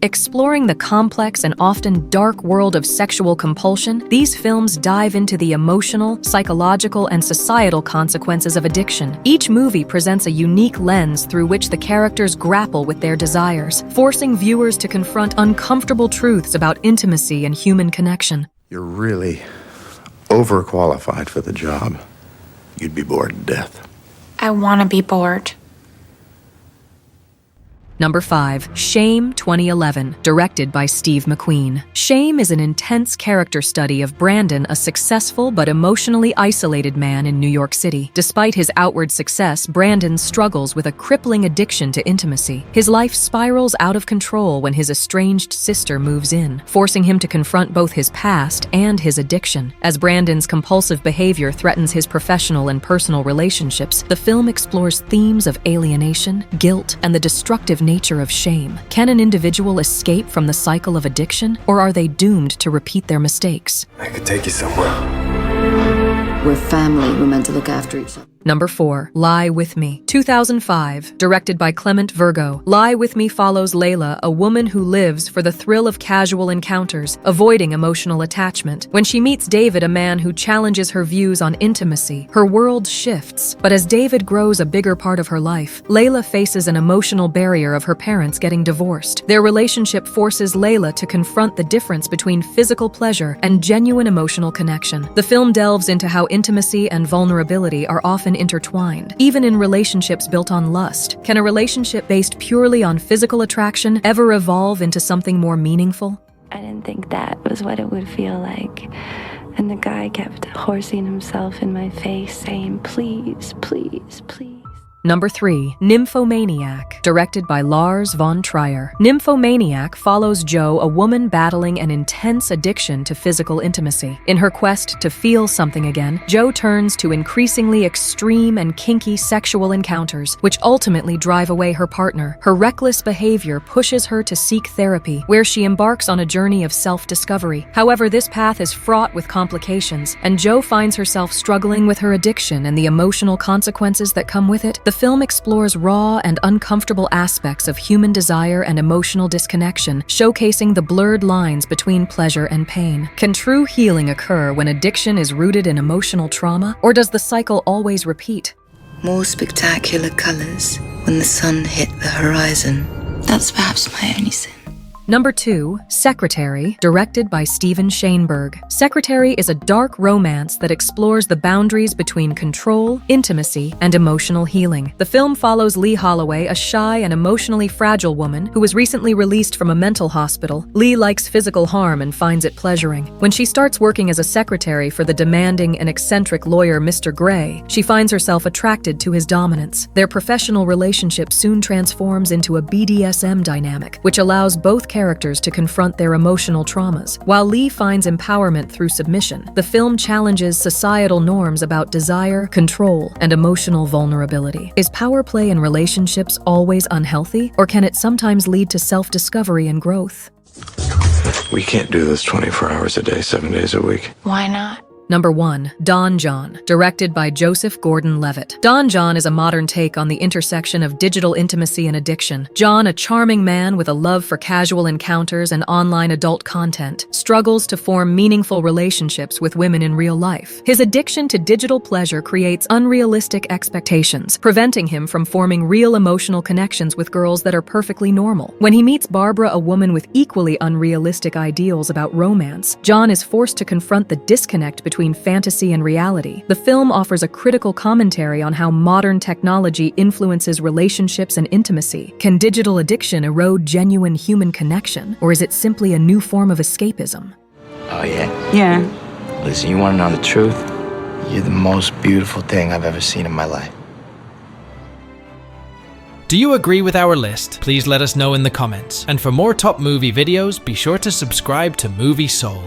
Exploring the complex and often dark world of sexual compulsion, these films dive into the emotional, psychological, and societal consequences of addiction. Each movie presents a unique lens through which the characters grapple with their desires, forcing viewers to confront uncomfortable truths about intimacy and human connection. You're really overqualified for the job. You'd be bored to death. I want to be bored. Number 5, Shame 2011, directed by Steve McQueen. Shame is an intense character study of Brandon, a successful but emotionally isolated man in New York City. Despite his outward success, Brandon struggles with a crippling addiction to intimacy. His life spirals out of control when his estranged sister moves in, forcing him to confront both his past and his addiction. As Brandon's compulsive behavior threatens his professional and personal relationships, the film explores themes of alienation, guilt, and the destructive nature of shame. Can an individual escape from the cycle of addiction, or are they doomed to repeat their mistakes? I could take you somewhere. We're family. We're meant to look after each other. Number 4, Lie With Me, 2005, directed by Clement Virgo. Lie With Me follows Layla, a woman who lives for the thrill of casual encounters, avoiding emotional attachment. When she meets David, a man who challenges her views on intimacy, her world shifts. But as David grows a bigger part of her life, Layla faces an emotional barrier of her parents getting divorced. Their relationship forces Layla to confront the difference between physical pleasure and genuine emotional connection. The film delves into how intimacy and vulnerability are often intertwined, even in relationships built on lust. Can a relationship based purely on physical attraction ever evolve into something more meaningful? I didn't think that was what it would feel like. And the guy kept horsing himself in my face, saying, "Please, please, please." Number 3, Nymphomaniac, directed by Lars von Trier. Nymphomaniac follows Jo, a woman battling an intense addiction to physical intimacy. In her quest to feel something again, Jo turns to increasingly extreme and kinky sexual encounters, which ultimately drive away her partner. Her reckless behavior pushes her to seek therapy, where she embarks on a journey of self-discovery. However, this path is fraught with complications, and Jo finds herself struggling with her addiction and the emotional consequences that come with it. The film explores raw and uncomfortable aspects of human desire and emotional disconnection, showcasing the blurred lines between pleasure and pain. Can true healing occur when addiction is rooted in emotional trauma, or does the cycle always repeat? More spectacular colors when the sun hit the horizon. That's perhaps my only sin. Number 2, Secretary, directed by Steven Shainberg. Secretary is a dark romance that explores the boundaries between control, intimacy, and emotional healing. The film follows Lee Holloway, a shy and emotionally fragile woman who was recently released from a mental hospital. Lee likes physical harm and finds it pleasuring. When she starts working as a secretary for the demanding and eccentric lawyer Mr. Gray, she finds herself attracted to his dominance. Their professional relationship soon transforms into a BDSM dynamic, which allows both characters to confront their emotional traumas. While Lee finds empowerment through submission, the film challenges societal norms about desire, control, and emotional vulnerability. Is power play in relationships always unhealthy, or can it sometimes lead to self-discovery and growth? We can't do this 24 hours a day, 7 days a week. Why not? Number 1, Don John, directed by Joseph Gordon-Levitt. Don John is a modern take on the intersection of digital intimacy and addiction. John, a charming man with a love for casual encounters and online adult content, struggles to form meaningful relationships with women in real life. His addiction to digital pleasure creates unrealistic expectations, preventing him from forming real emotional connections with girls that are perfectly normal. When he meets Barbara, a woman with equally unrealistic ideals about romance, John is forced to confront the disconnect between fantasy and reality. The film offers a critical commentary on how modern technology influences relationships and intimacy. Can digital addiction erode genuine human connection, or is it simply a new form of escapism? Oh, yeah? Yeah. Listen, you want to know the truth? You're the most beautiful thing I've ever seen in my life. Do you agree with our list? Please let us know in the comments. And for more top movie videos, be sure to subscribe to Movie Soul.